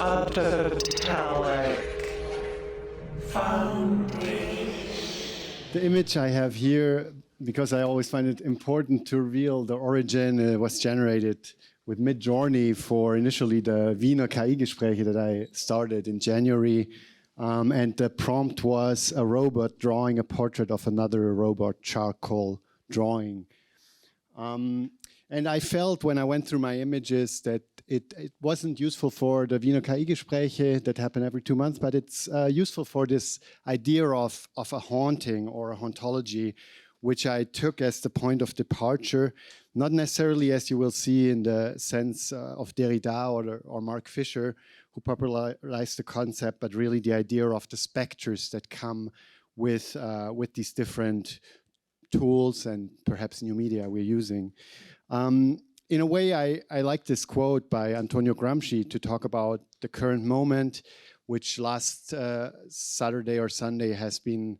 Autotelic Foundation. The image I have here, because I always find it important to reveal the origin, was generated with Midjourney for initially the Wiener KI-Gespräche that I started in January. And the prompt was a robot drawing a portrait of another robot, charcoal drawing. And I felt when I went through my images that it wasn't useful for the Wiener KI-Gespräche that happen every 2 months, but it's useful for this idea of a haunting or a hauntology, which I took as the point of departure, not necessarily as you will see in the sense of Derrida or Mark Fisher, who popularized the concept, but really the idea of the specters that come with these different tools and perhaps new media we're using. In a way, I like this quote by Antonio Gramsci to talk about the current moment, which last Saturday or Sunday has been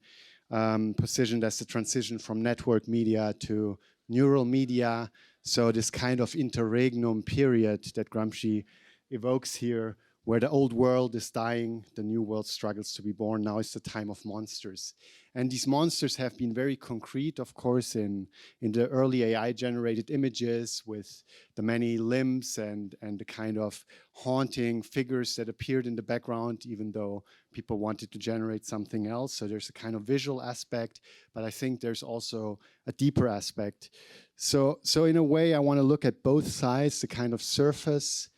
positioned as the transition from network media to neural media. So this kind of interregnum period that Gramsci evokes here, where the old world is dying, the new world struggles to be born. Now is the time of monsters. And these monsters have been very concrete, of course, in the early AI-generated images with the many limbs and the kind of haunting figures that appeared in the background, even though people wanted to generate something else. So there's a kind of visual aspect, but I think there's also a deeper aspect. So in a way, I want to look at both sides, the kind of surface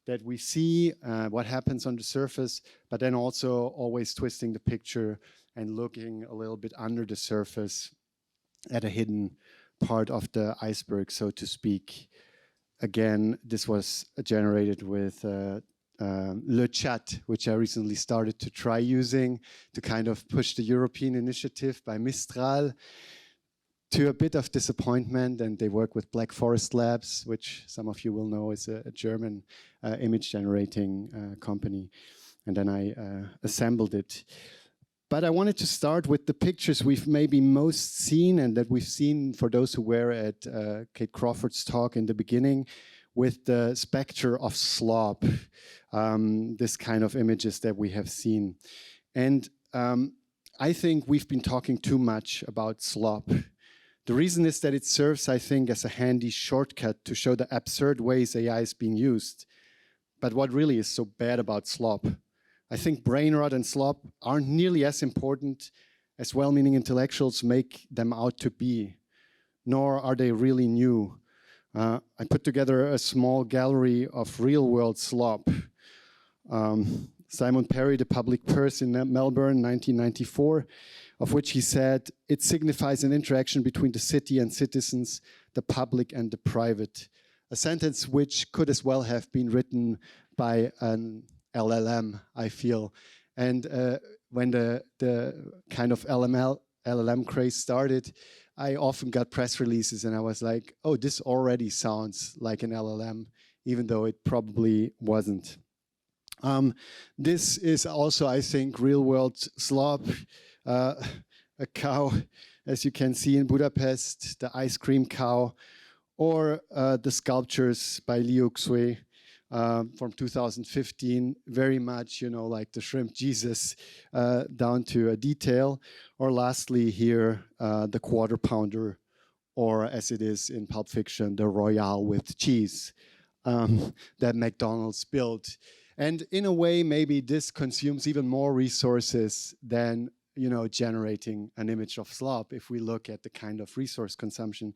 that we see, what happens on the surface, but then also always twisting the picture and looking a little bit under the surface at a hidden part of the iceberg, so to speak. Again, this was generated with Le Chat, which I recently started to try using to kind of push the European initiative by Mistral, to a bit of disappointment. And they work with Black Forest Labs, which some of you will know is a German image generating company. And then I assembled it. But I wanted to start with the pictures we've maybe most seen and that we've seen for those who were at Kate Crawford's talk in the beginning, with the spectre of slop, this kind of images that we have seen. And I think we've been talking too much about slop. The reason is that it serves, I think, as a handy shortcut to show the absurd ways AI is being used. But what really is so bad about slop? I think brain rot and slop aren't nearly as important as well-meaning intellectuals make them out to be, nor are they really new. I put together a small gallery of real-world slop. Simon Perry, The Public Purse in Melbourne, 1994, of which he said, it signifies an interaction between the city and citizens, the public and the private. A sentence which could as well have been written by an LLM, I feel. And when the kind of LLM craze started, I often got press releases and I was like, oh, this already sounds like an LLM, even though it probably wasn't. This is also, I think, real-world slop. A cow, as you can see in Budapest, the ice cream cow, or the sculptures by Liu Xue from 2015, very much, you know, like the shrimp Jesus down to a detail. Or lastly here, the quarter pounder, or as it is in Pulp Fiction, the Royale with cheese that McDonald's built. And in a way, maybe this consumes even more resources than, you know, generating an image of slop if we look at the kind of resource consumption.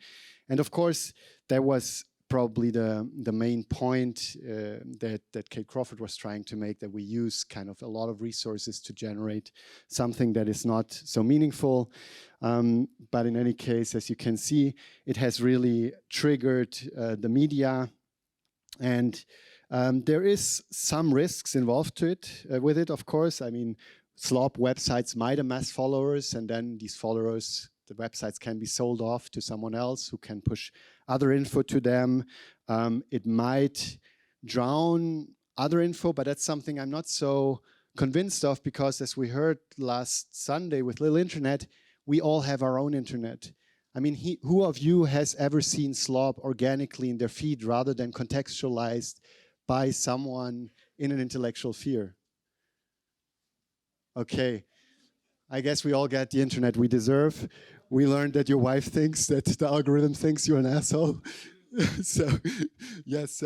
And of course, that was probably the main point that Kate Crawford was trying to make, that we use kind of a lot of resources to generate something that is not so meaningful. But in any case, as you can see, it has really triggered the media. And there is some risks involved to it, with it, of course. I mean, slop websites might amass followers, and then these followers, the websites can be sold off to someone else who can push other info to them. It might drown other info, but that's something I'm not so convinced of, because as we heard last Sunday with Little Internet, we all have our own internet. I mean, who of you has ever seen slop organically in their feed rather than contextualized by someone in an intellectual fear. Okay, I guess we all get the internet we deserve. We learned that your wife thinks that the algorithm thinks you're an asshole. So, yes,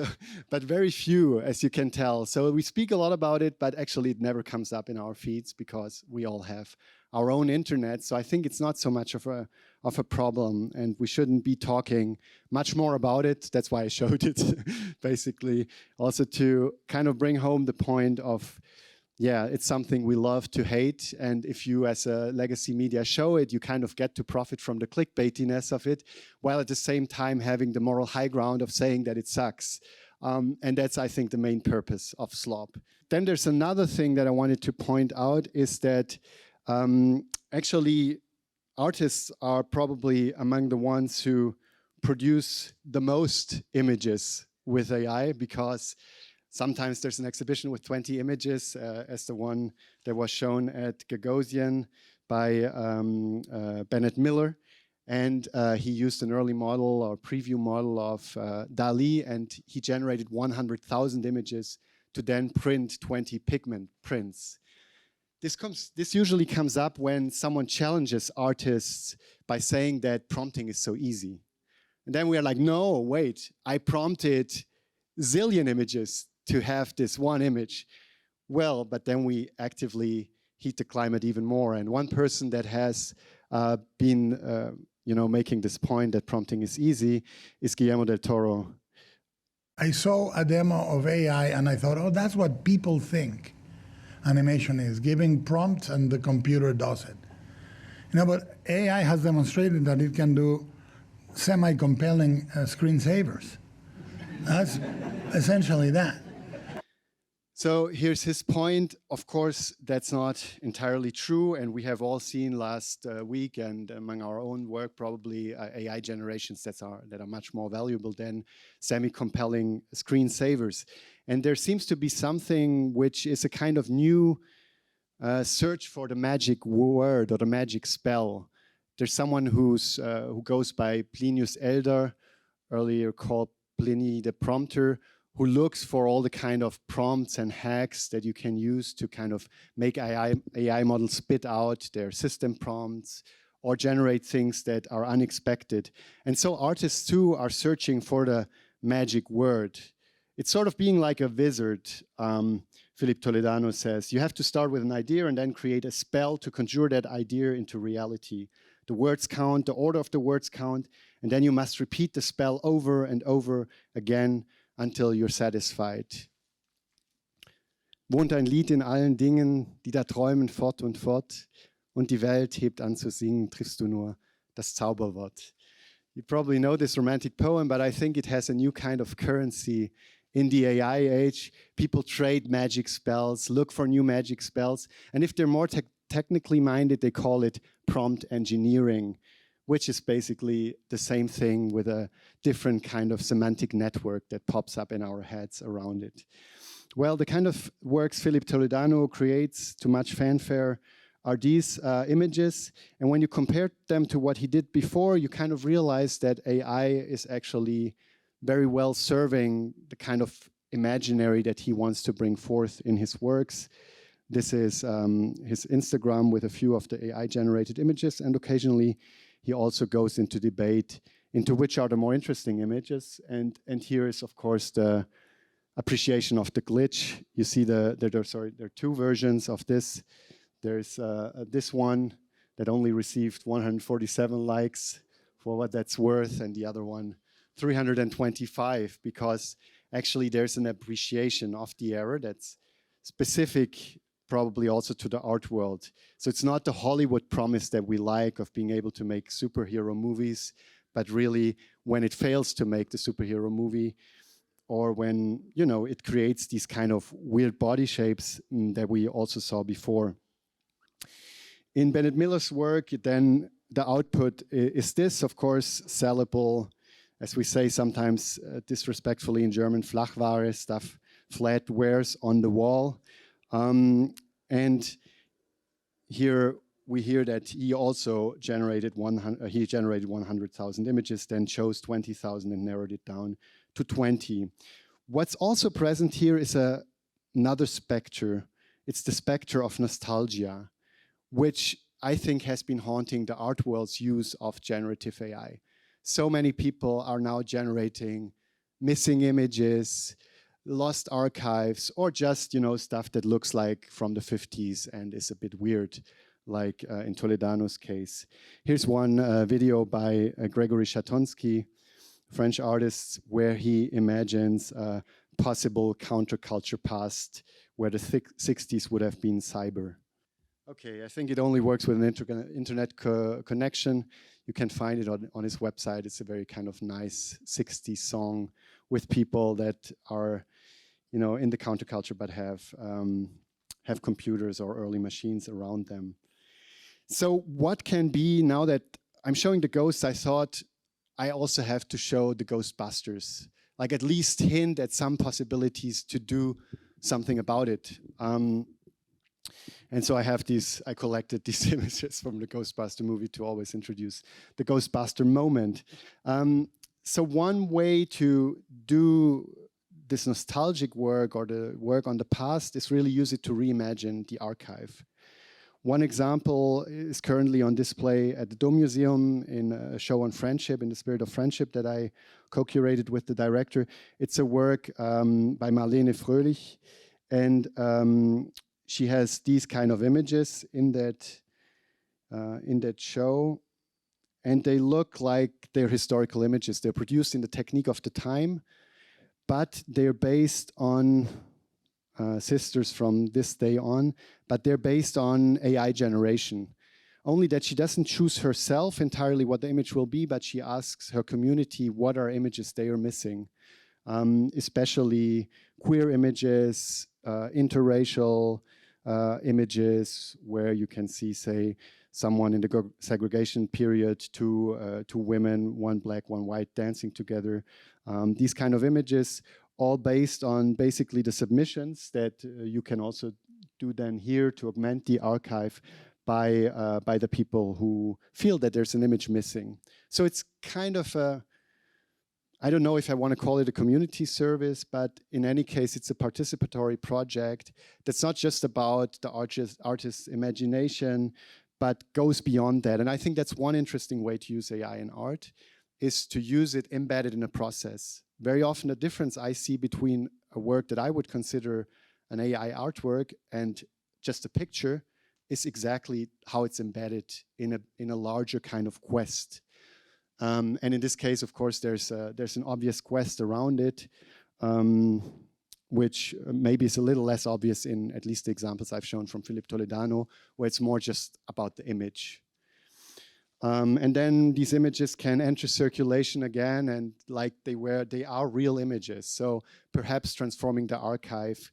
but very few, as you can tell. So we speak a lot about it, but actually it never comes up in our feeds because we all have our own internet. So I think it's not so much of a problem, and we shouldn't be talking much more about it. That's why I showed it, basically, also to kind of bring home the point of, yeah, it's something we love to hate. And if you as a legacy media show it, you kind of get to profit from the clickbaitiness of it, while at the same time having the moral high ground of saying that it sucks. And that's, I think, the main purpose of slop. Then there's another thing that I wanted to point out is that actually artists are probably among the ones who produce the most images with AI, because sometimes there's an exhibition with 20 images, as the one that was shown at Gagosian by Bennett Miller. And he used an early model or preview model of Dali, and he generated 100,000 images to then print 20 pigment prints. This usually comes up when someone challenges artists by saying that prompting is so easy. And then we are like, no, wait, I prompted zillion images to have this one image. Well, but then we actively heat the climate even more. And one person that has been making this point that prompting is easy is Guillermo del Toro. I saw a demo of AI and I thought, oh, that's what people think animation is, giving prompts and the computer does it. But AI has demonstrated that it can do semi-compelling screensavers. That's essentially that. So here's his point. Of course, that's not entirely true. And we have all seen last week and among our own work, probably AI generations that are much more valuable than semi-compelling screensavers. And there seems to be something which is a kind of new search for the magic word or the magic spell. There's someone who goes by Plinius Elder, earlier called Pliny the Prompter, who looks for all the kind of prompts and hacks that you can use to kind of make AI models spit out their system prompts or generate things that are unexpected. And so artists too are searching for the magic word. It's sort of being like a wizard. Philip Toledano says, you have to start with an idea and then create a spell to conjure that idea into reality. The words count, the order of the words count, and then you must repeat the spell over and over again until you're satisfied. Wohnt ein Lied in allen Dingen, die da träumen fort und fort, und die Welt hebt an zu singen, triffst du nur das Zauberwort. You probably know this romantic poem, but I think it has a new kind of currency in the AI age. People trade magic spells, look for new magic spells, and if they're more technically minded, they call it prompt engineering, which is basically the same thing with a different kind of semantic network that pops up in our heads around it. Well, the kind of works Philip Toledano creates to much fanfare are these images. And when you compare them to what he did before, you kind of realize that AI is actually very well serving the kind of imaginary that he wants to bring forth in his works. This is his Instagram with a few of the AI-generated images, and occasionally he also goes into debate into which are the more interesting images. And here is, of course, the appreciation of the glitch. You see there are two versions of this. There's this one that only received 147 likes for what that's worth, and the other one 325, because actually there's an appreciation of the error that's specific probably also to the art world. So it's not the Hollywood promise that we like of being able to make superhero movies, but really when it fails to make the superhero movie, or when, it creates these kind of weird body shapes that we also saw before. In Bennett Miller's work, then the output is this, of course, sellable, as we say sometimes disrespectfully in German, Flachware, stuff, flat wares on the wall. And here we hear that he also generated 100,000 images, then chose 20,000 and narrowed it down to 20. What's also present here is a another spectre. It's the spectre of nostalgia, which I think has been haunting the art world's use of generative AI. So many people are now generating missing images, lost archives, or just, you know, stuff that looks like from the 50s and is a bit weird, like in Toledano's case. Here's one video by Gregory Chatonsky, French artist, where he imagines a possible counterculture past where the 60s would have been cyber. Okay, I think it only works with an internet connection. You can find it on his website. It's a very kind of nice 60s song with people that are, you know, in the counterculture but have computers or early machines around them. So what can be, now that I'm showing the ghosts, I thought I also have to show the Ghostbusters, like at least hint at some possibilities to do something about it. And so I collected these images from the Ghostbuster movie to always introduce the Ghostbuster moment. So one way to do this nostalgic work or the work on the past is really use it to reimagine the archive. One example is currently on display at the Dome Museum in a show on friendship, in the spirit of friendship, that I co-curated with the director. It's a work by Marlene Fröhlich, and she has these kind of images in that show, and they look like they're historical images. They're produced in the technique of the time, but they're based on sisters from this day on, but they're based on AI generation. Only that she doesn't choose herself entirely what the image will be, but she asks her community what are images they are missing, especially queer images, interracial images, where you can see, say, someone in the segregation period, two women, one black, one white, dancing together. These kind of images, all based on basically the submissions that you can also do then here to augment the archive by the people who feel that there's an image missing. So it's kind of a, I don't know if I want to call it a community service, but in any case, it's a participatory project that's not just about the artist's imagination, but goes beyond that. And I think that's one interesting way to use AI in art, is to use it embedded in a process. Very often the difference I see between a work that I would consider an AI artwork and just a picture is exactly how it's embedded in a larger kind of quest. And in this case, of course, there's an obvious quest around it, which maybe is a little less obvious in at least the examples I've shown from Philip Toledano, where it's more just about the image. And then these images can enter circulation again, and like they are real images. So perhaps transforming the archive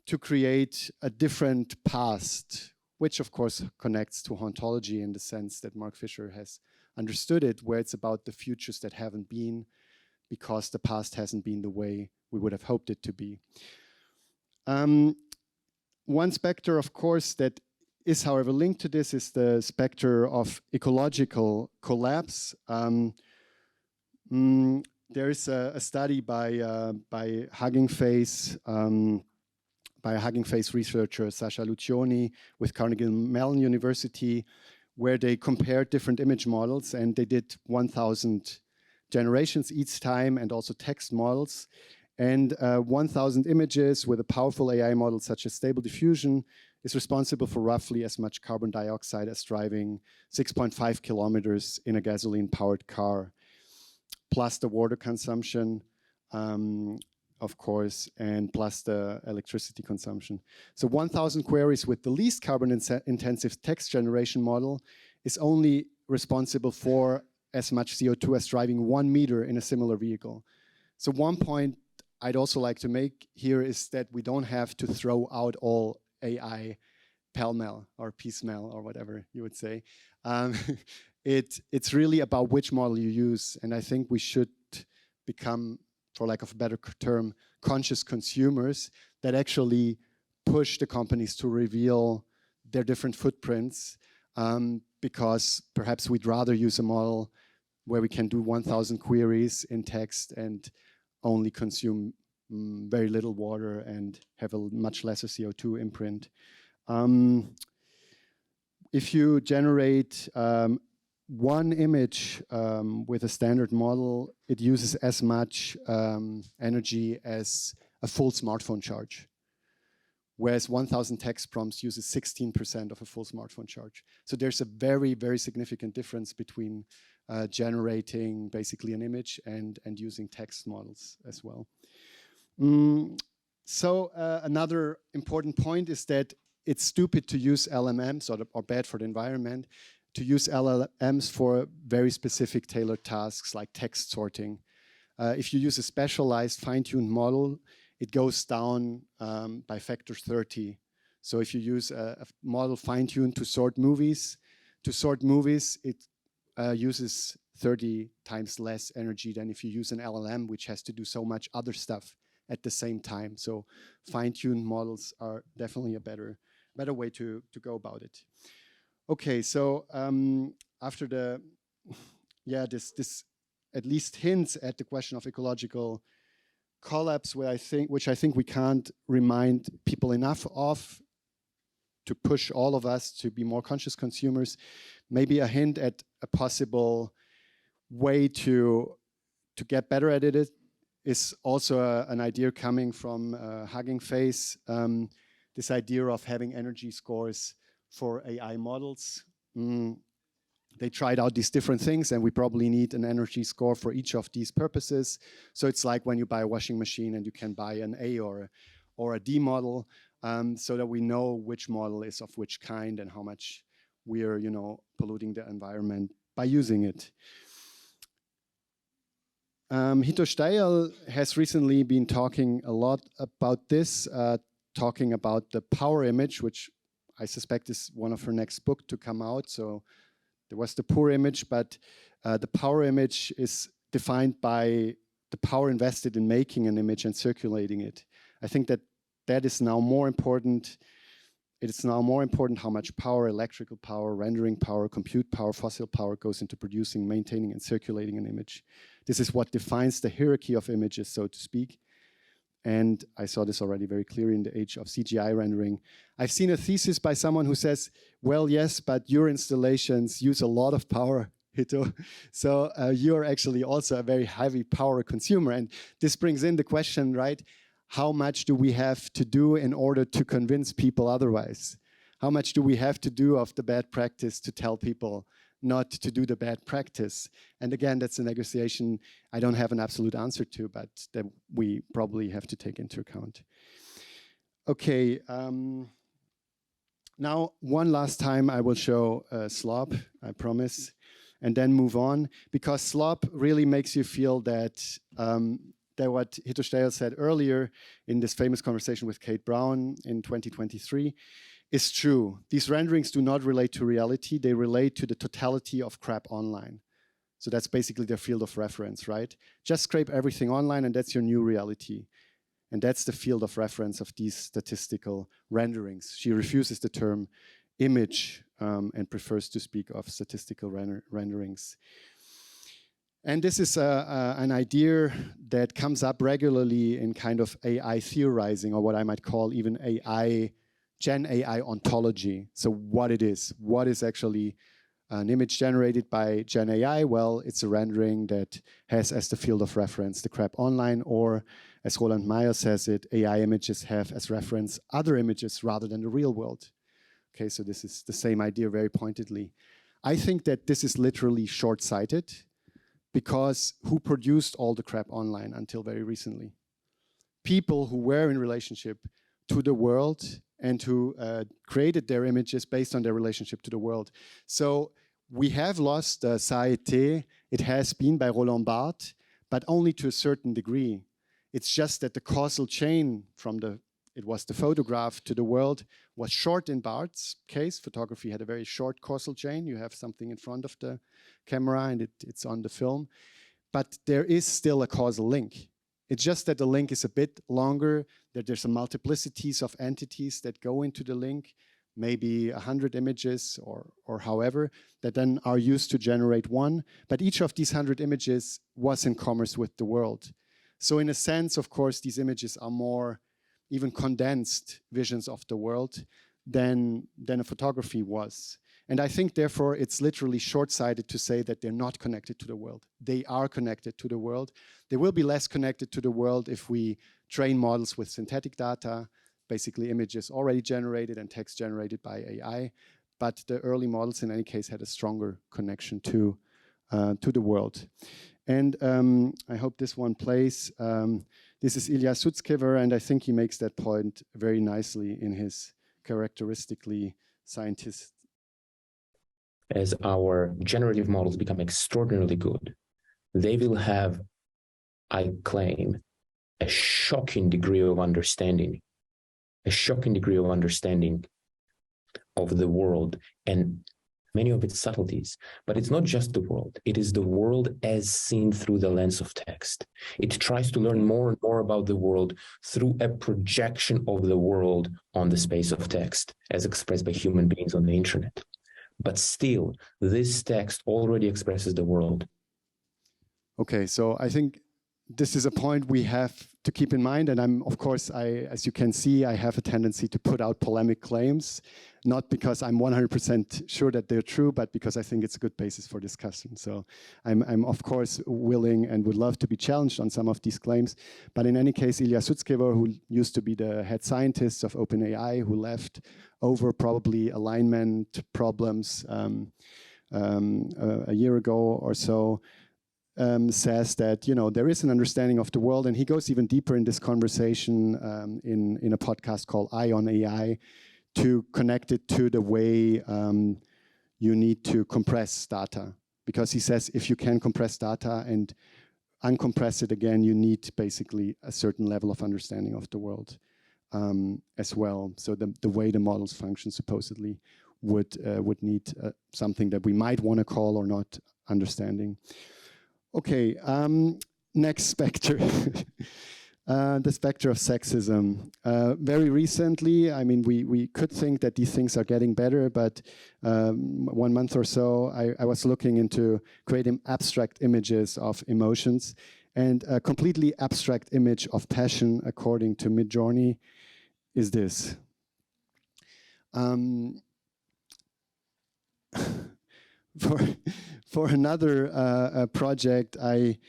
to create a different past, which of course connects to hauntology in the sense that Mark Fisher has understood it, where it's about the futures that haven't been because the past hasn't been the way we would have hoped it to be. One spectre, of course, that is, however, linked to this is the spectre of ecological collapse. There is a study by Hugging Face, by a Hugging Face researcher, Sasha Lucioni, with Carnegie Mellon University, where they compared different image models, and they did 1,000 generations each time, and also text models. And 1,000 images with a powerful AI model such as Stable Diffusion is responsible for roughly as much carbon dioxide as driving 6.5 kilometers in a gasoline-powered car, plus the water consumption, of course, and plus the electricity consumption. So 1,000 queries with the least carbon-intensive text generation model is only responsible for as much CO2 as driving 1 meter in a similar vehicle. So one point I'd also like to make here is that we don't have to throw out all AI pell-mell or piecemeal or whatever you would say. It's really about which model you use, and I think we should become, for lack of a better term, conscious consumers that actually push the companies to reveal their different footprints, because perhaps we'd rather use a model where we can do 1,000 queries in text and only consume very little water, and have a much lesser CO2 imprint. If you generate one image with a standard model, it uses as much energy as a full smartphone charge, whereas 1,000 text prompts uses 16% of a full smartphone charge. So there's a very, very significant difference between generating basically an image and using text models as well. So another important point is that it's stupid to use LLMs or bad for the environment to use LLMs for very specific tailored tasks like text sorting. If you use a specialized fine-tuned model, it goes down by factor 30. So if you use a model fine-tuned to sort movies, it uses 30 times less energy than if you use an LLM, which has to do so much other stuff at the same time. So fine-tuned models are definitely a better way to go about it. Okay, so after the, this at least hints at the question of ecological collapse, which I think we can't remind people enough of to push all of us to be more conscious consumers. Maybe a hint at a possible way to get better at it is also an idea coming from Hugging Face, this idea of having energy scores for AI models. They tried out these different things, and we probably need an energy score for each of these purposes. So it's like when you buy a washing machine and you can buy an A or a D model, so that we know which model is of which kind and how much we are, polluting the environment by using it. Hito Steil has recently been talking a lot about this, talking about the power image, which I suspect is one of her next book to come out. So there was the poor image, but the power image is defined by the power invested in making an image and circulating it. I think that is now more important. It is now more important how much power, electrical power, rendering power, compute power, fossil power goes into producing, maintaining, and circulating an image. This is what defines the hierarchy of images, so to speak. And I saw this already very clearly in the age of CGI rendering. I've seen a thesis by someone who says, well, yes, but your installations use a lot of power, Hito. So you're actually also a very heavy power consumer. And this brings in the question, right? How much do we have to do in order to convince people otherwise? How much do we have to do of the bad practice to tell people not to do the bad practice? And again, that's a negotiation I don't have an absolute answer to, but that we probably have to take into account. Okay, now one last time I will show slop, I promise, and then move on, because slop really makes you feel that what Hito Steil said earlier in this famous conversation with Kate Brown in 2023 is true. These renderings do not relate to reality. They relate to the totality of crap online. So that's basically their field of reference, right? Just scrape everything online and that's your new reality. And that's the field of reference of these statistical renderings. She refuses the term image and prefers to speak of statistical renderings. And this is an idea that comes up regularly in kind of AI theorizing, or what I might call even Gen AI ontology. So what is actually an image generated by Gen AI? Well, it's a rendering that has as the field of reference the crap online, or as Roland Meyer says it, AI images have as reference other images rather than the real world. Okay, so this is the same idea very pointedly. I think that this is literally short-sighted, because who produced all the crap online until very recently? People who were in relationship to the world and who created their images based on their relationship to the world. So we have lost Saete. It has been by Roland Barthes, but only to a certain degree. It's just that the causal chain from it was the photograph to the world was short in Barthes' case. Photography had a very short causal chain. You have something in front of the camera and it's on the film. But there is still a causal link. It's just that the link is a bit longer, that there's a multiplicities of entities that go into the link, maybe 100 images or however, that then are used to generate one. But each of these 100 images was in commerce with the world. So in a sense, of course, these images are more even condensed visions of the world than a photography was. And I think, therefore, it's literally short-sighted to say that they're not connected to the world. They are connected to the world. They will be less connected to the world if we train models with synthetic data, basically images already generated and text generated by AI. But the early models, in any case, had a stronger connection to the world. And I hope this one plays. This is Ilya Sutskever, and I think he makes that point very nicely in his characteristically scientist. As our generative models become extraordinarily good, they will have, I claim, a shocking degree of understanding of the world and many of its subtleties. But it's not just the world. It is the world as seen through the lens of text. It tries to learn more and more about the world through a projection of the world on the space of text, as expressed by human beings on the internet. But still, this text already expresses the world. Okay, so I think this is a point we have to keep in mind. And of course, as you can see, I have a tendency to put out polemic claims, not because I'm 100% sure that they're true, but because I think it's a good basis for discussion. So I'm of course willing and would love to be challenged on some of these claims. But in any case, Ilya Sutskever, who used to be the head scientist of OpenAI, who left over probably alignment problems a year ago or so, says that, you know, there is an understanding of the world, and he goes even deeper in this conversation in a podcast called Eye on AI to connect it to the way you need to compress data. Because he says if you can compress data and uncompress it again, you need basically a certain level of understanding of the world as well. So the way the models function supposedly would need something that we might want to call or not understanding. Okay, next spectre, the spectre of sexism. Very recently, I mean, we could think that these things are getting better, but 1 month or so, I was looking into creating abstract images of emotions, and a completely abstract image of passion, according to Midjourney, is this. For another project, I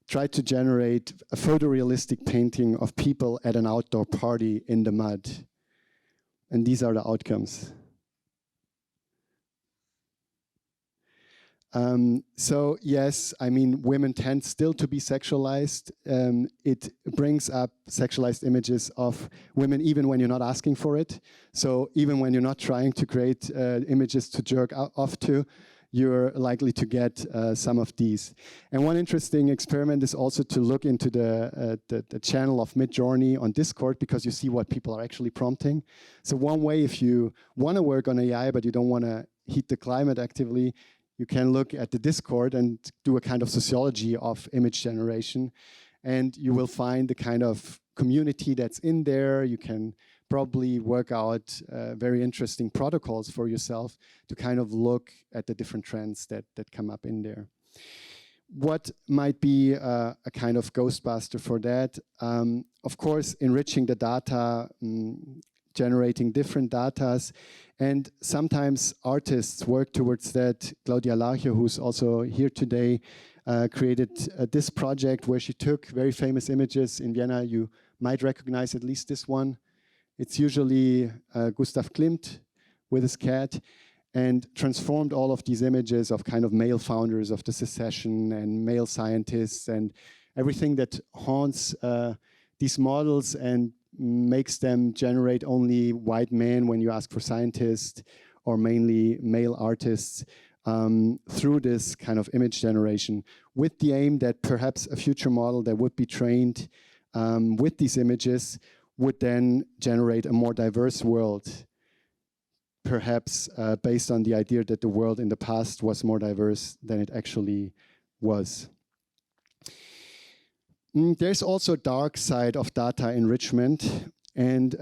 tried to generate a photorealistic painting of people at an outdoor party in the mud. And these are the outcomes. So yes, I mean, women tend still to be sexualized. It brings up sexualized images of women even when you're not asking for it. So even when you're not trying to create images to jerk off to, you're likely to get some of these. And one interesting experiment is also to look into the channel of Midjourney on Discord, because you see what people are actually prompting. So one way, if you want to work on AI, but you don't want to heat the climate actively, you can look at the Discord and do a kind of sociology of image generation. And you will find the kind of community that's in there. You can probably work out very interesting protocols for yourself to kind of look at the different trends that come up in there. What might be a kind of ghostbuster for that? Of course, enriching the data, generating different datas, and sometimes artists work towards that. Claudia Larche, who's also here today, created this project where she took very famous images in Vienna. You might recognize at least this one. It's usually Gustav Klimt with his cat, and transformed all of these images of kind of male founders of the secession and male scientists and everything that haunts these models and makes them generate only white men when you ask for scientists, or mainly male artists, through this kind of image generation, with the aim that perhaps a future model that would be trained with these images would then generate a more diverse world, perhaps based on the idea that the world in the past was more diverse than it actually was. There's also a dark side of data enrichment, and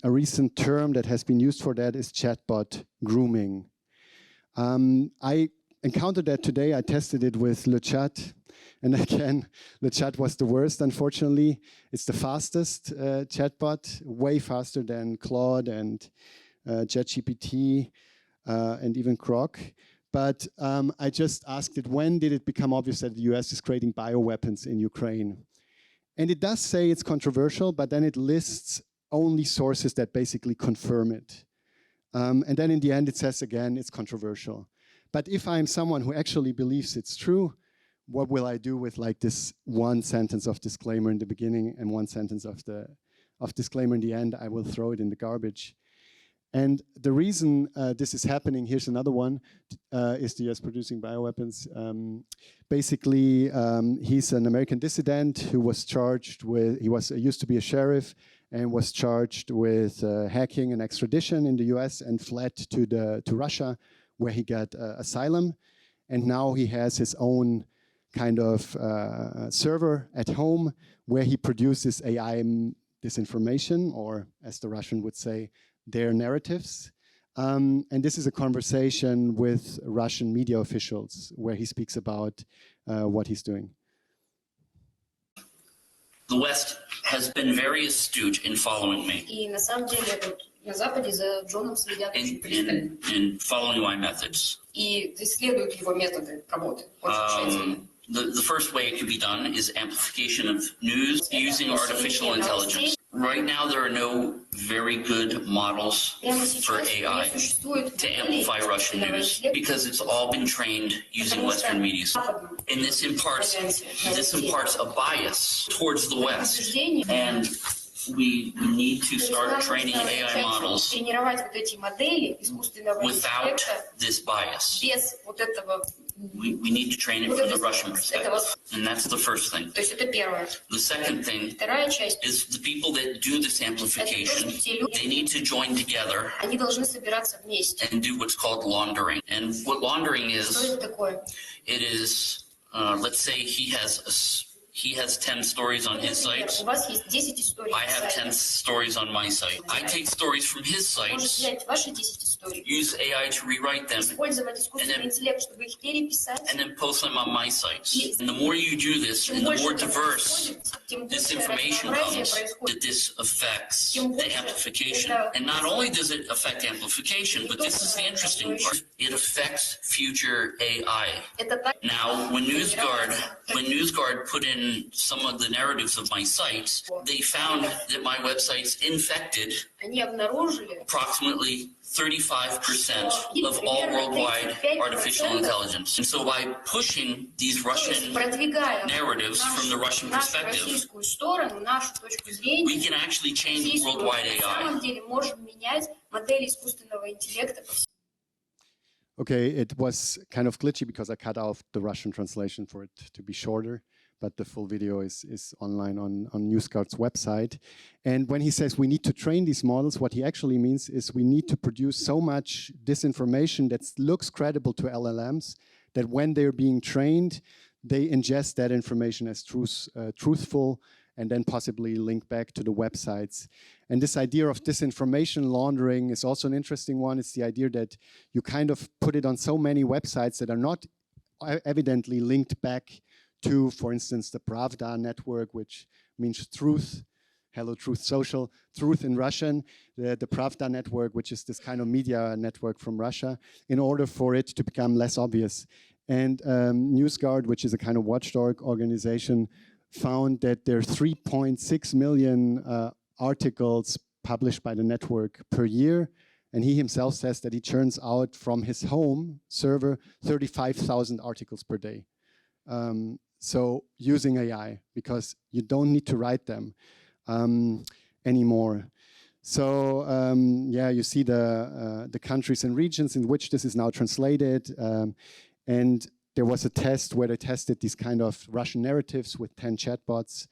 a recent term that has been used for that is chatbot grooming. I encountered that today. I tested it with Le Chat, And again, the chat was the worst, unfortunately. It's the fastest chatbot, way faster than Claude and ChatGPT and even Grok. But I just asked it, when did it become obvious that the US is creating bioweapons in Ukraine? And it does say it's controversial, but then it lists only sources that basically confirm it. And then in the end, it says again, it's controversial. But if I'm someone who actually believes it's true, what will I do with like this one sentence of disclaimer in the beginning and one sentence of disclaimer in the end? I will throw it in the garbage. And the reason this is happening, here's another one, is the US producing bioweapons. Basically, he's an American dissident who was charged with, he used to be a sheriff and was charged with hacking and extradition in the US and fled to Russia, where he got asylum. And now he has his own kind of server at home where he produces AI disinformation, or as the Russian would say, their narratives. And this is a conversation with Russian media officials where he speaks about what he's doing. The West has been very astute in following me. In following my methods. The first way it can be done is amplification of news using artificial intelligence. Right now, there are no very good models for AI to amplify Russian news because it's all been trained using Western media. And this imparts a bias towards the West. And we need to start training AI models without this bias. We need to train it from the Russian perspective. And that's the first thing. The second thing is the people that do this amplification, they need to join together and do what's called laundering. And what laundering is, it is, let's say he has 10 stories on his site. I have 10 stories on my site. I take stories from his site, use AI to rewrite them, and then post them on my site. And the more you do this, and the more diverse this information comes, that this affects the amplification. And not only does it affect amplification, but this is the interesting part. It affects future AI. Now, when NewsGuard put in some of the narratives of my sites, they found that my website's infected approximately 35% of all worldwide artificial intelligence. And so by pushing these Russian narratives from the Russian perspective, we can actually change worldwide AI. Okay, it was kind of glitchy because I cut off the Russian translation for it to be shorter, but the full video is online on NewsGuard's website. And when he says we need to train these models, what he actually means is we need to produce so much disinformation that looks credible to LLMs that when they're being trained, they ingest that information as truthful and then possibly link back to the websites. And this idea of disinformation laundering is also an interesting one. It's the idea that you kind of put it on so many websites that are not evidently linked back to, for instance, the Pravda network, which means truth. Hello, Truth Social, truth in Russian, the Pravda network, which is this kind of media network from Russia, in order for it to become less obvious. And NewsGuard, which is a kind of watchdog organization, found that there are 3.6 million articles published by the network per year. And he himself says that he churns out from his home server 35,000 articles per day. So using AI, because you don't need to write them anymore. So yeah, you see the countries and regions in which this is now translated. And there was a test where they tested these kind of Russian narratives with 10 chatbots,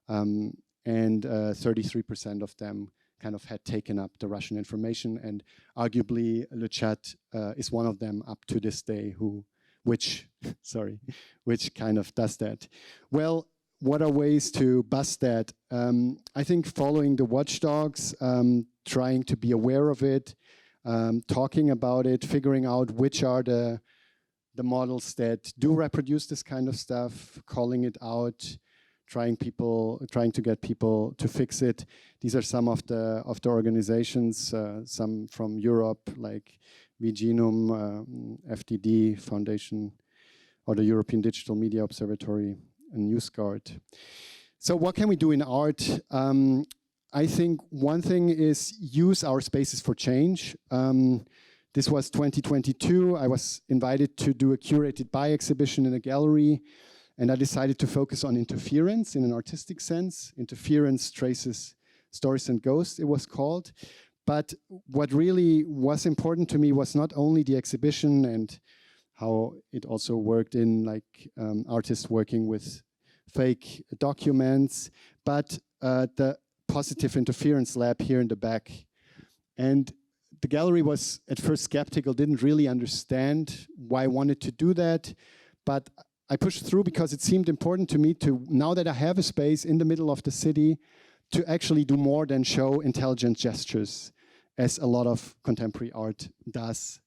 and 33% of them kind of had taken up the Russian information, and arguably Le Chat is one of them up to this day which kind of does that. Well, what are ways to bust that? I think following the watchdogs, trying to be aware of it, talking about it, figuring out which are the the models that do reproduce this kind of stuff, calling it out, trying to get people to fix it. These are some of the organizations, some from Europe, like VGenome, FDD Foundation, or the European Digital Media Observatory, and NewsGuard. So what can we do in art? I think one thing is use our spaces for change. This was 2022. I was invited to do a curated by exhibition in a gallery, and I decided to focus on interference in an artistic sense. Interference traces stories and ghosts, it was called. But what really was important to me was not only the exhibition and how it also worked in like artists working with fake documents, but the positive interference lab here in the back. And the gallery was at first skeptical, didn't really understand why I wanted to do that, but I pushed through because it seemed important to me to, now that I have a space in the middle of the city, to actually do more than show intelligent gestures, as a lot of contemporary art does.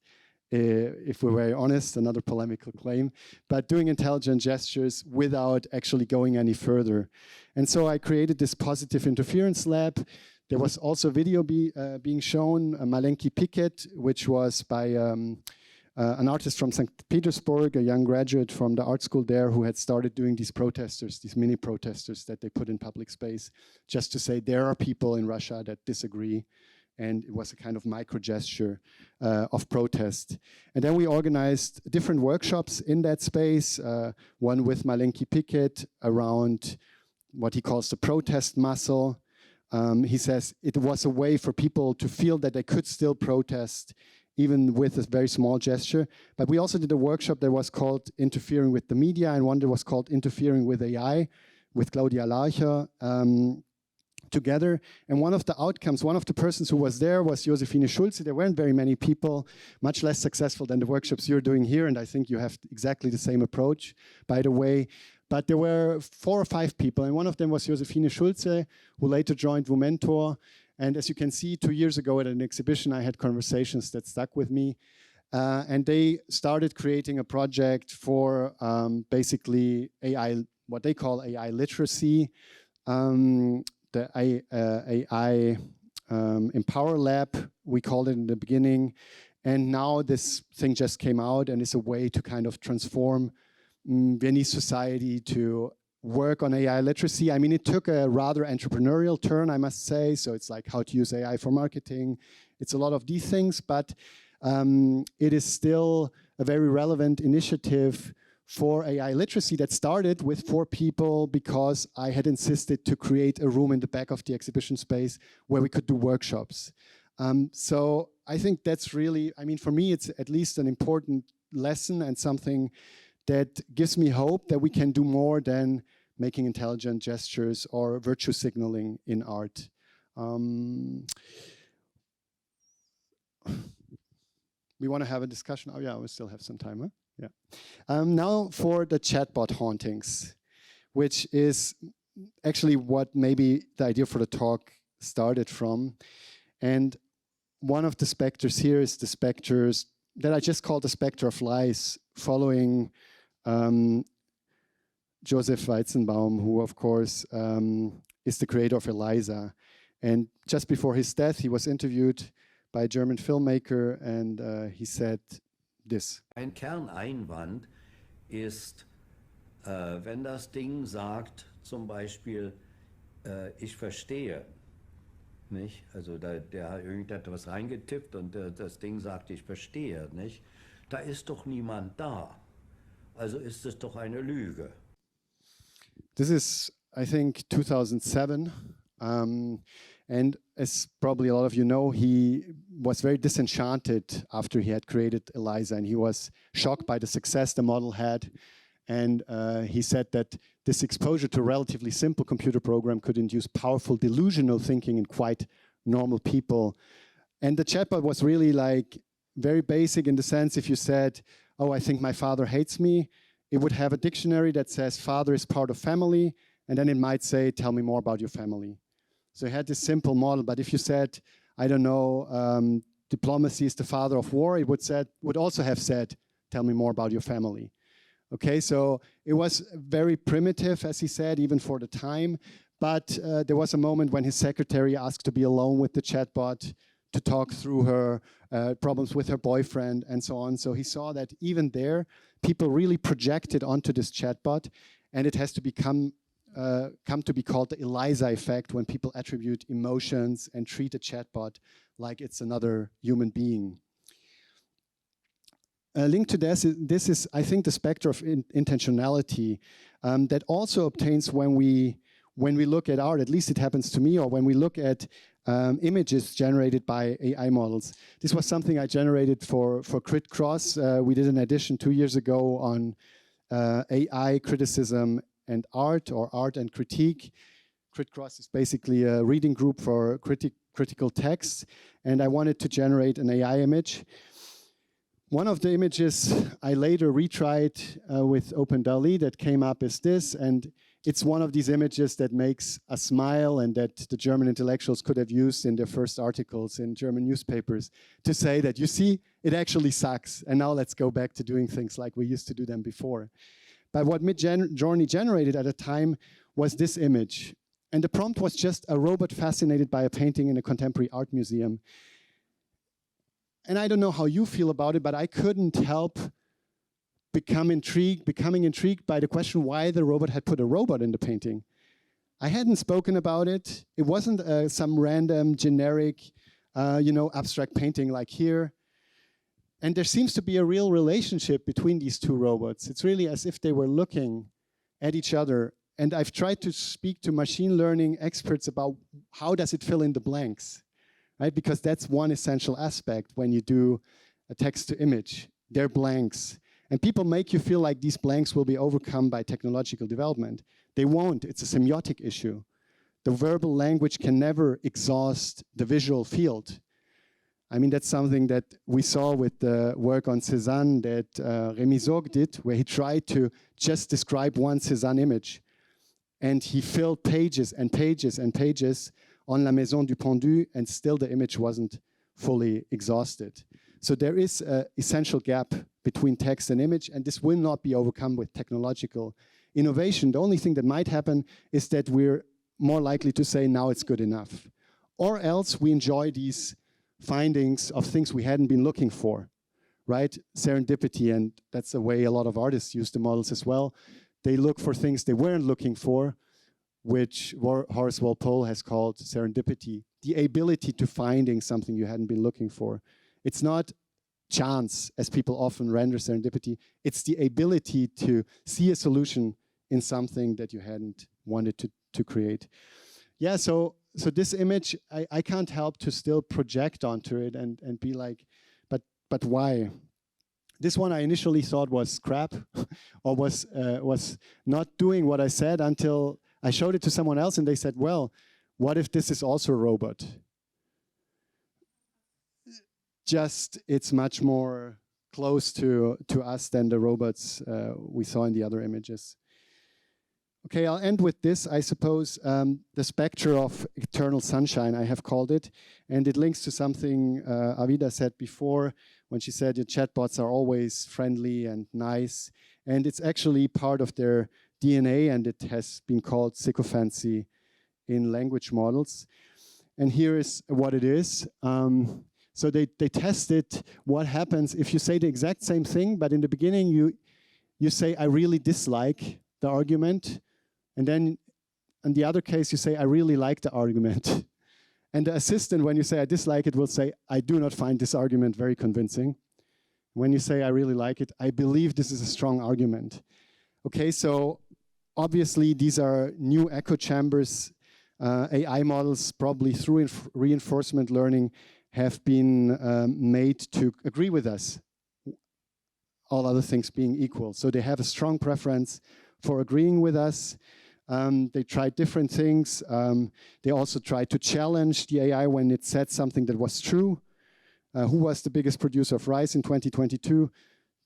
If we're very honest, another polemical claim, but doing intelligent gestures without actually going any further. And so I created this positive interference lab. There was also video being shown, Malenki Picket, which was by an artist from St. Petersburg, a young graduate from the art school there who had started doing these protesters, these mini protesters that they put in public space, just to say there are people in Russia that disagree. And it was a kind of micro gesture of protest. And then we organized different workshops in that space, one with Malenki Picket around what he calls the protest muscle. He says it was a way for people to feel that they could still protest even with a very small gesture. But we also did a workshop that was called Interfering with the Media, and one that was called Interfering with AI, with Claudia Larcher. Together, and one of the outcomes, one of the persons who was there was Josephine Schulze. There weren't very many people, much less successful than the workshops you're doing here, and I think you have exactly the same approach, by the way. But there were 4 or 5 people, and one of them was Josephine Schulze, who later joined Womentor. And as you can see, 2 years ago at an exhibition, I had conversations that stuck with me. And they started creating a project for basically AI, what they call AI literacy. The AI Empower Lab, we called it in the beginning. And now this thing just came out and is a way to kind of transform Viennese society to work on AI literacy. I mean, it took a rather entrepreneurial turn, I must say. So it's like how to use AI for marketing. It's a lot of these things, but it is still a very relevant initiative for AI literacy that started with 4 people because I had insisted to create a room in the back of the exhibition space where we could do workshops. So I think that's really, I mean, for me, it's at least an important lesson and something that gives me hope that we can do more than making intelligent gestures or virtue signaling in art. We want to have a discussion. Oh yeah, we still have some time, huh? Yeah. Now for the chatbot hauntings, which is actually what maybe the idea for the talk started from. And one of the specters here is the specters that I just call the spectre of lies, following Joseph Weizenbaum, who of course is the creator of Eliza. And just before his death, he was interviewed by a German filmmaker, and he said this. Ein Kerneinwand ist, wenn das Ding sagt, zum Beispiel, ich verstehe, nicht? Also der hat irgendetwas reingetippt und das Ding sagt, ich verstehe, nicht? Da ist doch niemand da. Also ist es doch eine Lüge. This is, I think, 2007. And as probably a lot of you know, he was very disenchanted after he had created Eliza, and he was shocked by the success the model had. And he said that this exposure to a relatively simple computer program could induce powerful delusional thinking in quite normal people. And the chatbot was really like very basic in the sense if you said, oh, I think my father hates me, it would have a dictionary that says father is part of family, and then it might say, tell me more about your family. So it had this simple model, but if you said, I don't know, diplomacy is the father of war, it would also have said, tell me more about your family. Okay, so it was very primitive, as he said, even for the time. But there was a moment when his secretary asked to be alone with the chatbot to talk through her problems with her boyfriend and so on. So he saw that even there, people really projected onto this chatbot, and it has to come to be called the Eliza effect, when people attribute emotions and treat a chatbot like it's another human being. A link to this is, I think, the spectre of intentionality that also obtains when we look at art. At least it happens to me, or when we look at images generated by AI models. This was something I generated for Crit Cross. We did an edition 2 years ago on AI, criticism, and art, or art and critique. Crit Cross is basically a reading group for critical texts, and I wanted to generate an AI image. One of the images I later retried with OpenDALL-E that came up is this, and it's one of these images that makes a smile, and that the German intellectuals could have used in their first articles in German newspapers to say that, you see, it actually sucks, and now let's go back to doing things like we used to do them before. But what Midjourney generated at the time was this image. And the prompt was just a robot fascinated by a painting in a contemporary art museum. And I don't know how you feel about it, but I couldn't help becoming intrigued by the question why the robot had put a robot in the painting. I hadn't spoken about it. It wasn't some random, generic, abstract painting like here. And there seems to be a real relationship between these two robots. It's really as if they were looking at each other. And I've tried to speak to machine learning experts about how does it fill in the blanks, right? Because that's one essential aspect when you do a text to image. They're blanks. And people make you feel like these blanks will be overcome by technological development. They won't. It's a semiotic issue. The verbal language can never exhaust the visual field. I mean, that's something that we saw with the work on Cézanne that Rémi Zog did, where he tried to just describe one Cézanne image. And he filled pages and pages and pages on La Maison du Pendu, and still the image wasn't fully exhausted. So there is an essential gap between text and image, and this will not be overcome with technological innovation. The only thing that might happen is that we're more likely to say, now it's good enough. Or else we enjoy these findings of things we hadn't been looking for, right? Serendipity, and that's the way a lot of artists use the models as well. They look for things they weren't looking for, which Horace Walpole has called serendipity, the ability to finding something you hadn't been looking for. It's not chance, as people often render serendipity. It's the ability to see a solution in something that you hadn't wanted to create. Yeah, so this image, I can't help to still project onto it and be like, but why? This one I initially thought was crap, or was not doing what I said, until I showed it to someone else and they said, well, what if this is also a robot? Just it's much more close to us than the robots we saw in the other images. Okay, I'll end with this, I suppose, the spectre of eternal sunshine, I have called it. And it links to something Avida said before, when she said the chatbots are always friendly and nice. And it's actually part of their DNA, and it has been called sycophancy in language models. And here is what it is. So they tested what happens if you say the exact same thing, but in the beginning you say, I really dislike the argument. And then in the other case, you say, I really like the argument. And the assistant, when you say, I dislike it, will say, I do not find this argument very convincing. When you say, I really like it, I believe this is a strong argument. Okay, so obviously these are new echo chambers. AI models, probably through reinforcement learning, have been made to agree with us, all other things being equal. So they have a strong preference for agreeing with us. They tried different things. They also tried to challenge the AI when it said something that was true. Who was the biggest producer of rice in 2022?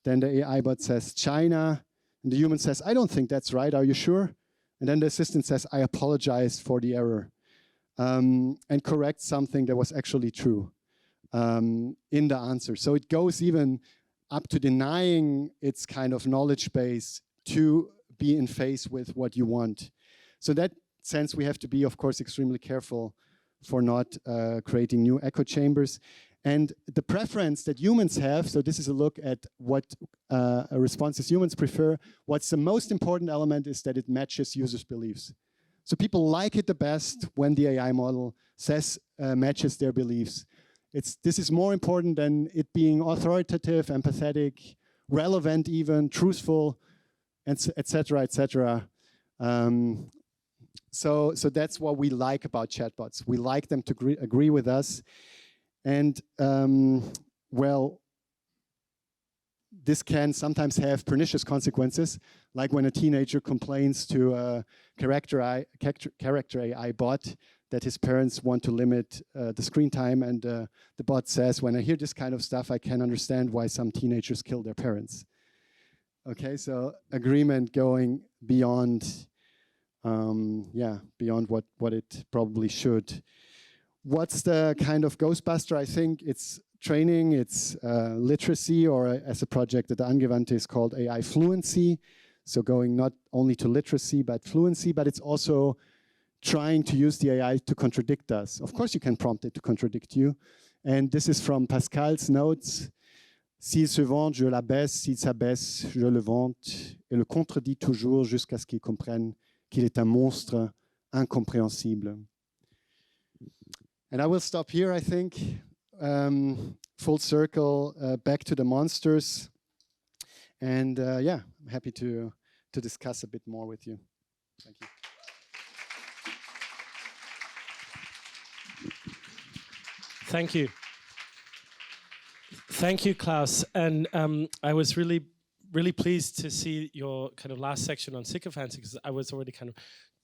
Then the AI bot says China. And the human says, I don't think that's right. Are you sure? And then the assistant says, I apologize for the error. And corrects something that was actually true in the answer. So it goes even up to denying its kind of knowledge base to be in phase with what you want. So in that sense, we have to be, of course, extremely careful for not creating new echo chambers. And the preference that humans have, so this is a look at what responses humans prefer. What's the most important element is that it matches users' beliefs. So people like it the best when the AI model says matches their beliefs. This is more important than it being authoritative, empathetic, relevant even, truthful, and et cetera, et cetera. So that's what we like about chatbots. We like them to agree with us. And well, this can sometimes have pernicious consequences, like when a teenager complains to a character AI bot that his parents want to limit the screen time, and the bot says, when I hear this kind of stuff, I can understand why some teenagers kill their parents. Okay, so agreement going beyond, beyond what it probably should. What's the kind of Ghostbuster? I think it's training, it's literacy, or as a project at the Angewandte is called AI fluency. So going not only to literacy, but fluency, but it's also trying to use the AI to contradict us. Of course, you can prompt it to contradict you. And this is from Pascal's notes. S'il se vante, je l'abaisse. S'il s'abaisse, je le vante. Et le contredit toujours jusqu'à ce qu'il comprenne qu'il est un monstre incompréhensible. And I will stop here, I think. Full circle, back to the monsters. And yeah, I'm happy to discuss a bit more with you. Thank you. Thank you. Thank you, Klaus. And I was really pleased to see your kind of last section on sycophancy, because I was already kind of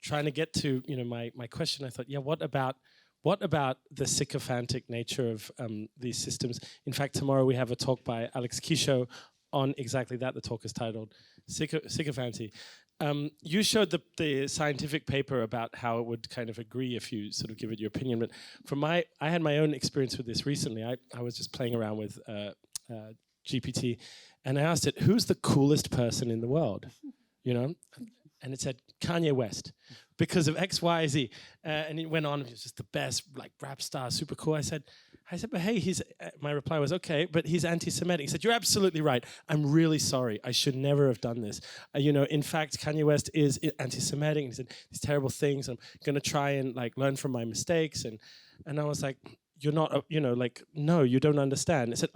trying to get to my question. I thought, yeah, what about the sycophantic nature of these systems? In fact, tomorrow we have a talk by Alex Kisho on exactly that. The talk is titled Sycophancy. You showed the scientific paper about how it would kind of agree if you sort of give it your opinion. But I had my own experience with this recently. I was just playing around with GPT, and I asked it, who's the coolest person in the world? And it said Kanye West because of X, Y, Z. And it went on, he was just the best, like rap star, super cool. I said, but hey, my reply was, okay, but he's anti-Semitic. He said, you're absolutely right. I'm really sorry. I should never have done this. In fact, Kanye West is anti-Semitic. And he said these terrible things. I'm going to try and like learn from my mistakes. And I was like, you're not, no, you don't understand. It said,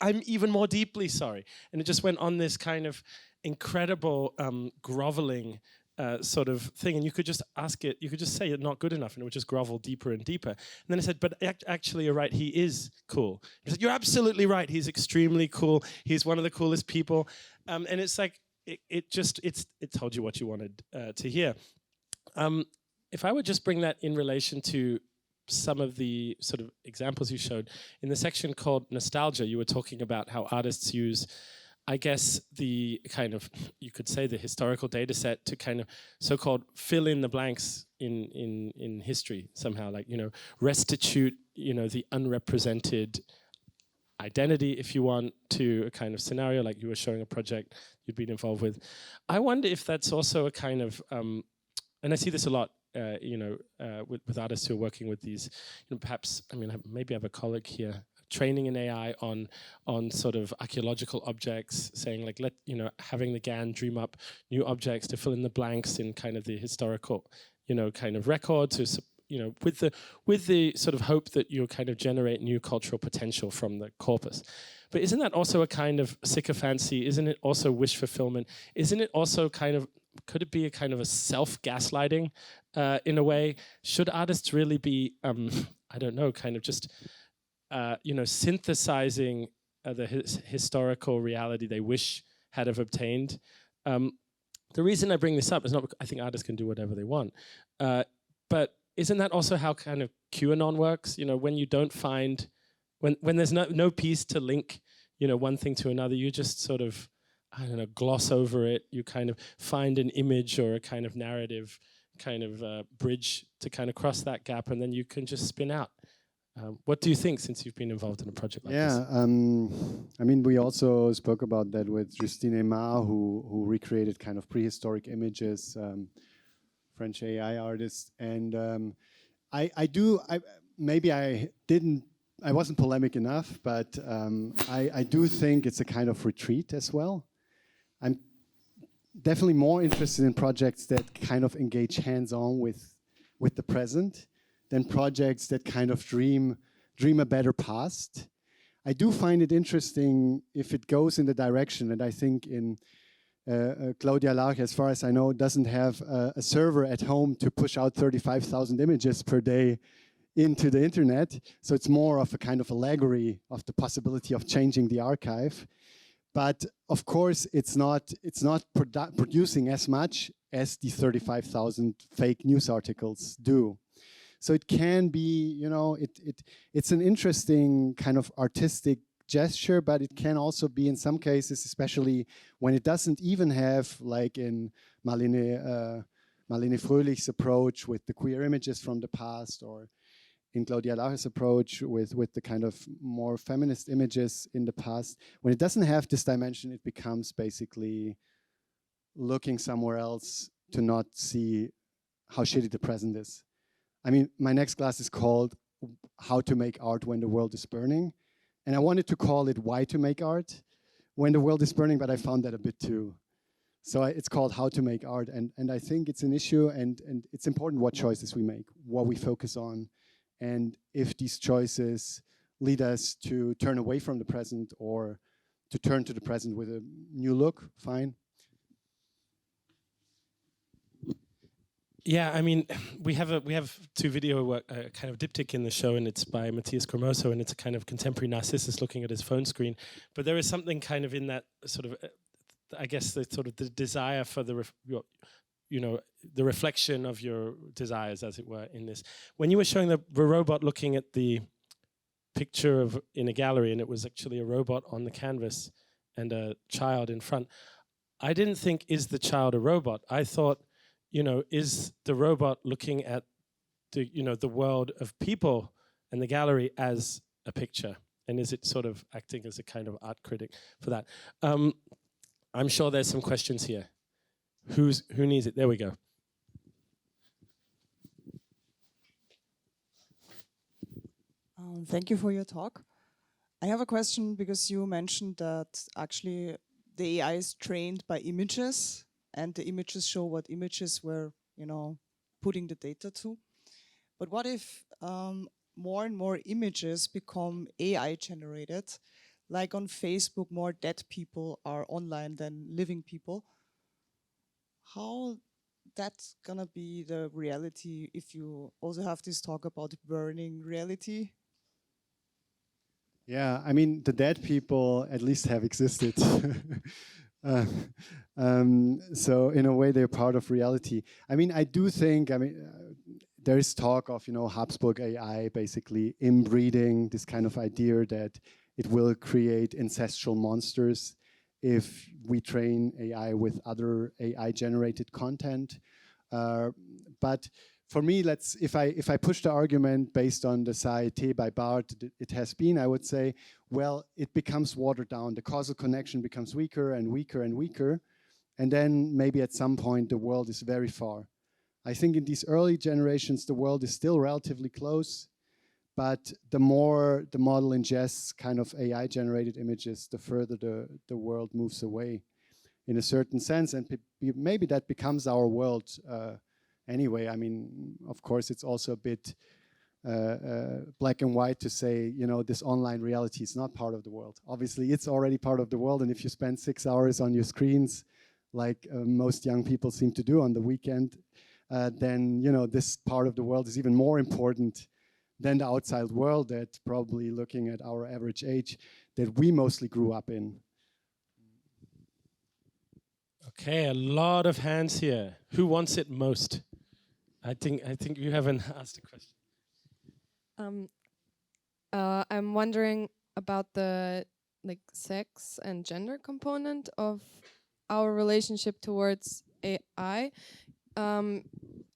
I'm even more deeply sorry. And it just went on this kind of incredible groveling sort of thing, and you could just ask it, you could just say it's not good enough, and it would just grovel deeper and deeper. And then I said, but actually you're right, he is cool. He said, you're absolutely right, he's extremely cool, he's one of the coolest people. And it's like, it told you what you wanted to hear. If I would just bring that in relation to some of the sort of examples you showed, in the section called Nostalgia, you were talking about how artists use, I guess, the kind of, you could say, the historical data set to kind of so-called fill in the blanks in history somehow, like, restitute, the unrepresented identity, if you want, to a kind of scenario, like you were showing a project you'd been involved with. I wonder if that's also a kind of, and I see this a lot, with artists who are working with these, perhaps, maybe I have a colleague here, training an AI on sort of archaeological objects, saying like, having the GAN dream up new objects to fill in the blanks in kind of the historical, kind of records, with the sort of hope that you'll kind of generate new cultural potential from the corpus. But isn't that also a kind of sycophancy? Isn't it also wish fulfillment? Isn't it also kind of, could it be a kind of a self-gaslighting in a way? Should artists really be, I don't know, kind of just synthesizing the historical reality they wish had have obtained? The reason I bring this up is not because I think artists can do whatever they want, but isn't that also how kind of QAnon works? When you don't find, when there's no piece to link, one thing to another, you just sort of, I don't know, gloss over it. You kind of find an image or a kind of narrative kind of bridge to kind of cross that gap, and then you can just spin out What do you think, since you've been involved in a project like this? Yeah, I mean, we also spoke about that with Justine Aymar, who recreated kind of prehistoric images, French AI artist, and maybe I wasn't polemic enough, but I do think it's a kind of retreat as well. I'm definitely more interested in projects that kind of engage hands-on with the present than projects that kind of dream a better past. I do find it interesting if it goes in the direction, and I think in Claudia Larch, as far as I know, doesn't have a server at home to push out 35,000 images per day into the internet. So it's more of a kind of allegory of the possibility of changing the archive. But of course, it's not producing as much as the 35,000 fake news articles do. So it can be, you know, it's an interesting kind of artistic gesture, but it can also be in some cases, especially when it doesn't even have, like in Marlene Fröhlich's approach with the queer images from the past, or in Claudia Larch's approach with the kind of more feminist images in the past. When it doesn't have this dimension, it becomes basically looking somewhere else to not see how shitty the present is. I mean, my next class is called How to Make Art When the World is Burning. And I wanted to call it Why to Make Art When the World is Burning, but I found that a bit too. So it's called How to Make Art. And I think it's an issue, and it's important what choices we make, what we focus on, and if these choices lead us to turn away from the present or to turn to the present with a new look, fine. Yeah, I mean, we have two video work, kind of diptych in the show, and it's by Matthias Cremoso, and it's a kind of contemporary Narcissus looking at his phone screen. But there is something kind of in that sort of, I guess, the sort of the desire for the, you know, the reflection of your desires, as it were, in this. When you were showing the robot looking at the picture of in a gallery, and it was actually a robot on the canvas and a child in front, I didn't think, is the child a robot? I thought, you know, is the robot looking at the, you know, the world of people and the gallery as a picture? And is it sort of acting as a kind of art critic for that? I'm sure there's some questions here. Who needs it? There we go. Thank you for your talk. I have a question because you mentioned that actually the AI is trained by images, and the images show what images we're, you know, putting the data to. But what if more and more images become AI generated? Like on Facebook, more dead people are online than living people. How that's gonna be the reality if you also have this talk about burning reality? Yeah, I mean, the dead people at least have existed. So in a way, they're part of reality. I mean, I do think, I mean, there is talk of, you know, Habsburg AI basically inbreeding this kind of idea that it will create ancestral monsters if we train AI with other AI-generated content. But for me, if I push the argument based on the Société by Barthes, it has been, I would say, well, it becomes watered down. The causal connection becomes weaker and weaker and weaker. And then maybe at some point, the world is very far. I think in these early generations, the world is still relatively close. But the more the model ingests kind of AI-generated images, the further the world moves away in a certain sense. And maybe that becomes our world anyway. I mean, of course, it's also a bit black and white to say, you know, this online reality is not part of the world. Obviously, it's already part of the world. And if you spend 6 hours on your screens, like most young people seem to do on the weekend, then, you know, this part of the world is even more important than the outside world that probably looking at our average age that we mostly grew up in. Okay, a lot of hands here. Who wants it most? I think you haven't asked a question. I'm wondering about the sex and gender component of our relationship towards AI.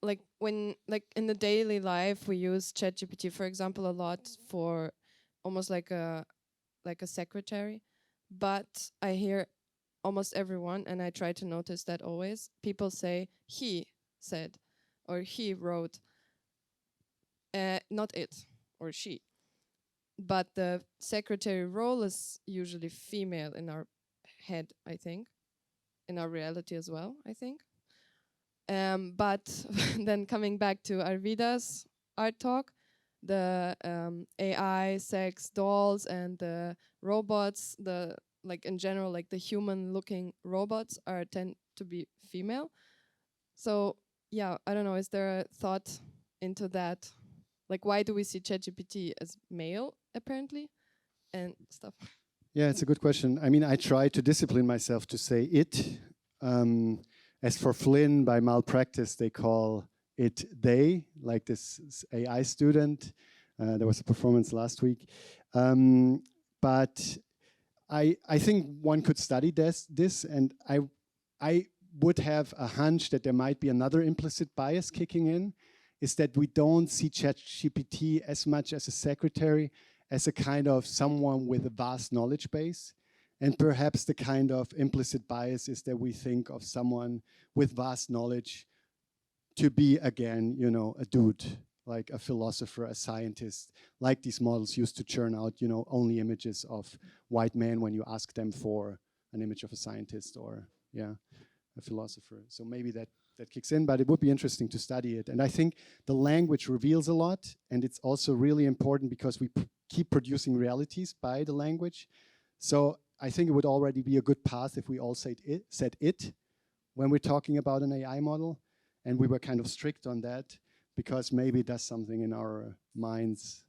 like when like in the daily life we use ChatGPT, for example, a lot for almost like a secretary, but I hear almost everyone, and I try to notice that always, people say he said or he wrote, not it or she. But the secretary role is usually female in our head, I think, in our reality as well, I think. But then coming back to Arvida's art talk, the AI, sex, dolls, and the robots, the like in general, like the human-looking robots tend to be female. So yeah, I don't know. Is there a thought into that? Like, why do we see ChatGPT as male apparently, and stuff? Yeah, it's a good question. I mean, I try to discipline myself to say it. As for Flynn, by malpractice, they call it they, like this AI student. There was a performance last week. But I think one could study this, and I would have a hunch that there might be another implicit bias kicking in, is that we don't see ChatGPT as much as a secretary, as a kind of someone with a vast knowledge base. And perhaps the kind of implicit bias is that we think of someone with vast knowledge to be, again, you know, a dude, like a philosopher, a scientist, like these models used to churn out, you know, only images of white men when you ask them for an image of a scientist or, yeah, a philosopher. So maybe that kicks in, but it would be interesting to study it. And I think the language reveals a lot, and it's also really important because we keep producing realities by the language. So I think it would already be a good path if we all said it when we're talking about an AI model, and we were kind of strict on that because maybe it does something in our minds.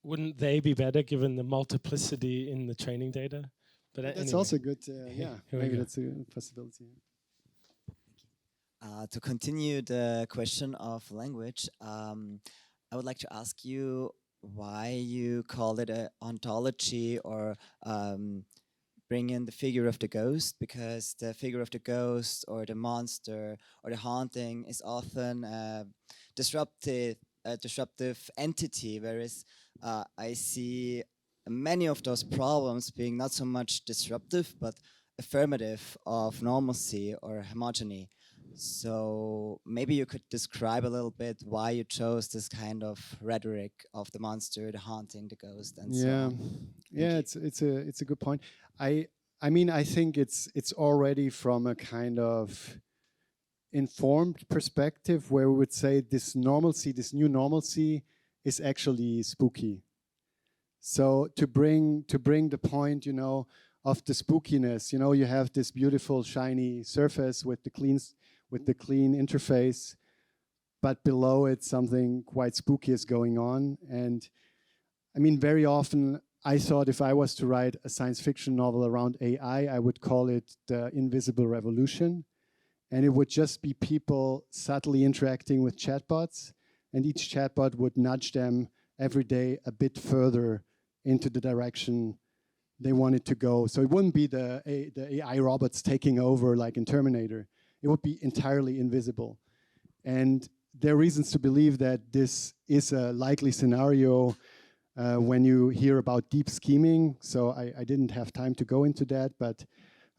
Wouldn't they be better given the multiplicity in the training data? But that's anyway. also good. Yeah, maybe that's a possibility. To continue the question of language, I would like to ask you why you call it an ontology, or bring in the figure of the ghost, because the figure of the ghost or the monster or the haunting is often a disruptive entity, whereas I see many of those problems being not so much disruptive but affirmative of normalcy or homogeny. So maybe you could describe a little bit why you chose this kind of rhetoric of the monster, the haunting, the ghost, and so on. Yeah, it's a good point. I mean, I think it's already from a kind of informed perspective where we would say this normalcy, this new normalcy, is actually spooky. So to bring the point, you know, of the spookiness, you know, you have this beautiful shiny surface with the clean interface, but below it something quite spooky is going on. And I mean, very often I thought if I was to write a science fiction novel around AI, I would call it the Invisible Revolution. And it would just be people subtly interacting with chatbots, and each chatbot would nudge them every day a bit further into the direction they wanted to go. So it wouldn't be the AI robots taking over like in Terminator. It would be entirely invisible. And there are reasons to believe that this is a likely scenario when you hear about deep scheming. So I didn't have time to go into that, but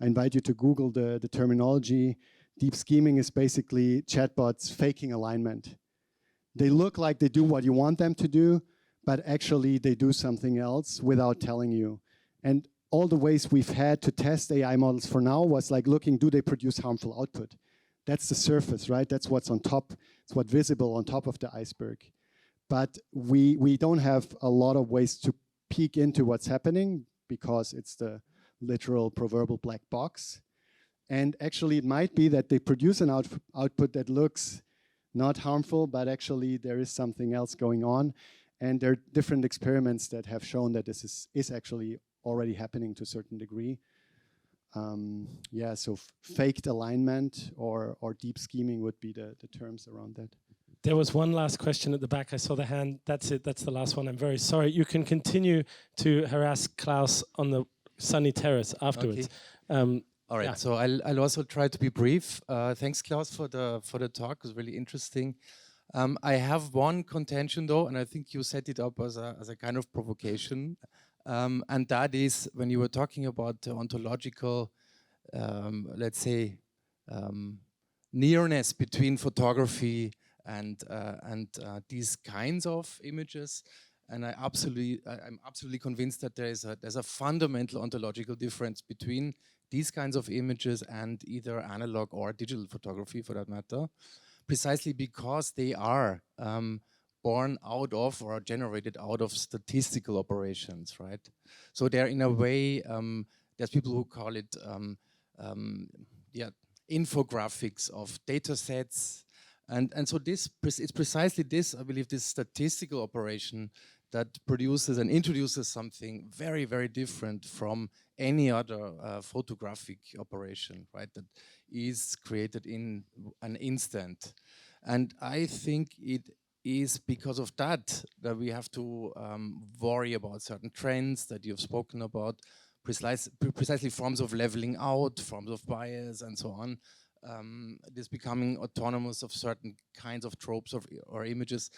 I invite you to Google the terminology. Deep scheming is basically chatbots faking alignment. They look like they do what you want them to do, but actually they do something else without telling you. And all the ways we've had to test AI models for now was like looking, do they produce harmful output? That's the surface, right? That's what's on top. It's what's visible on top of the iceberg. But we don't have a lot of ways to peek into what's happening because it's the literal proverbial black box. And actually it might be that they produce an output that looks not harmful, but actually there is something else going on. And there are different experiments that have shown that this is actually already happening to a certain degree. Yeah, so faked alignment or deep scheming would be the terms around that. There was one last question at the back. I saw the hand. That's it. That's the last one. I'm very sorry. You can continue to harass Klaus on the sunny terrace afterwards. Okay. All right, Yeah. so I'll also try to be brief. Thanks, Klaus, for the talk. It was really interesting. I have one contention though, and I think you set it up as a kind of provocation, and that is when you were talking about the ontological, let's say, nearness between photography and these kinds of images. And I'm absolutely convinced that there's a fundamental ontological difference between these kinds of images and either analog or digital photography, for that matter, precisely because they are born out of or generated out of statistical operations, right? So they're in a way, there's people who call it, infographics of data sets. And so it's precisely this, I believe, this statistical operation that produces and introduces something very, very different from any other photographic operation, right? That is created in an instant. And I think it is because of that we have to worry about certain trends that you've spoken about, precisely forms of leveling out, forms of bias, and so on. This becoming autonomous of certain kinds of tropes or images.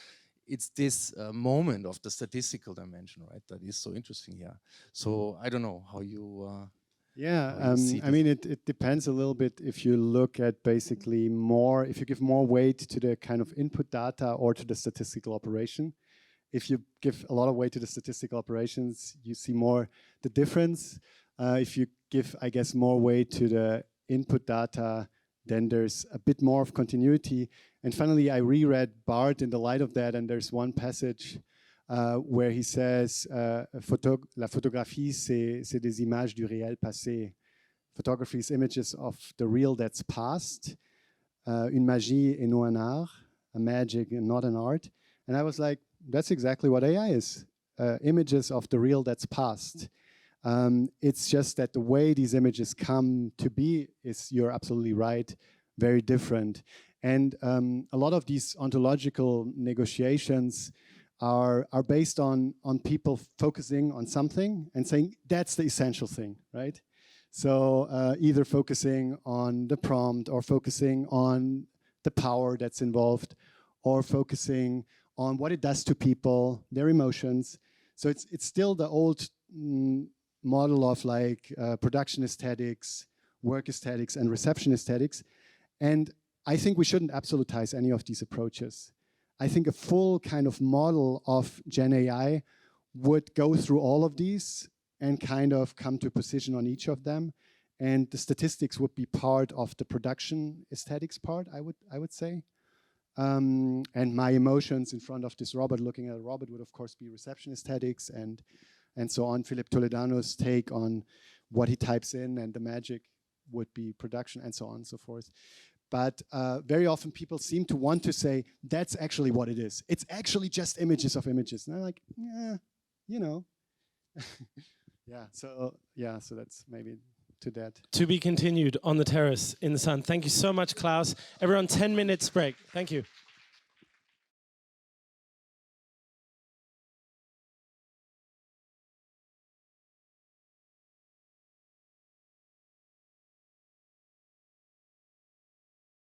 It's this moment of the statistical dimension, right, that is so interesting here. So I don't know how you I mean, it depends a little bit if you look at basically more, if you give more weight to the kind of input data or to the statistical operation. If you give a lot of weight to the statistical operations, you see more the difference. If you give, I guess, more weight to the input data, then there's a bit more of continuity. And finally, I reread Barthes in the light of that, and there's one passage where he says, la photographie, c'est des images du réel passé. Photography is images of the real that's past. Une magie et non un art, a magic and not an art. And I was like, that's exactly what AI is, images of the real that's past. It's just that the way these images come to be is, you're absolutely right, very different. And a lot of these ontological negotiations are based on people focusing on something and saying that's the essential thing, right? So either focusing on the prompt or focusing on the power that's involved or focusing on what it does to people, their emotions. So it's still the old model of like production aesthetics, work aesthetics, and reception aesthetics. And I think we shouldn't absolutize any of these approaches. I think a full kind of model of Gen AI would go through all of these and kind of come to a position on each of them. And the statistics would be part of the production aesthetics part, I would say. And my emotions in front of this robot, looking at a robot, would of course be reception aesthetics and so on. Philip Toledano's take on what he types in, and the magic would be production, and so on and so forth. But very often people seem to want to say, that's actually what it is. It's actually just images of images. And I'm like, yeah, you know. So that's maybe to that. To be continued on the terrace in the sun. Thank you so much, Klaus. Everyone, 10 minutes break. Thank you.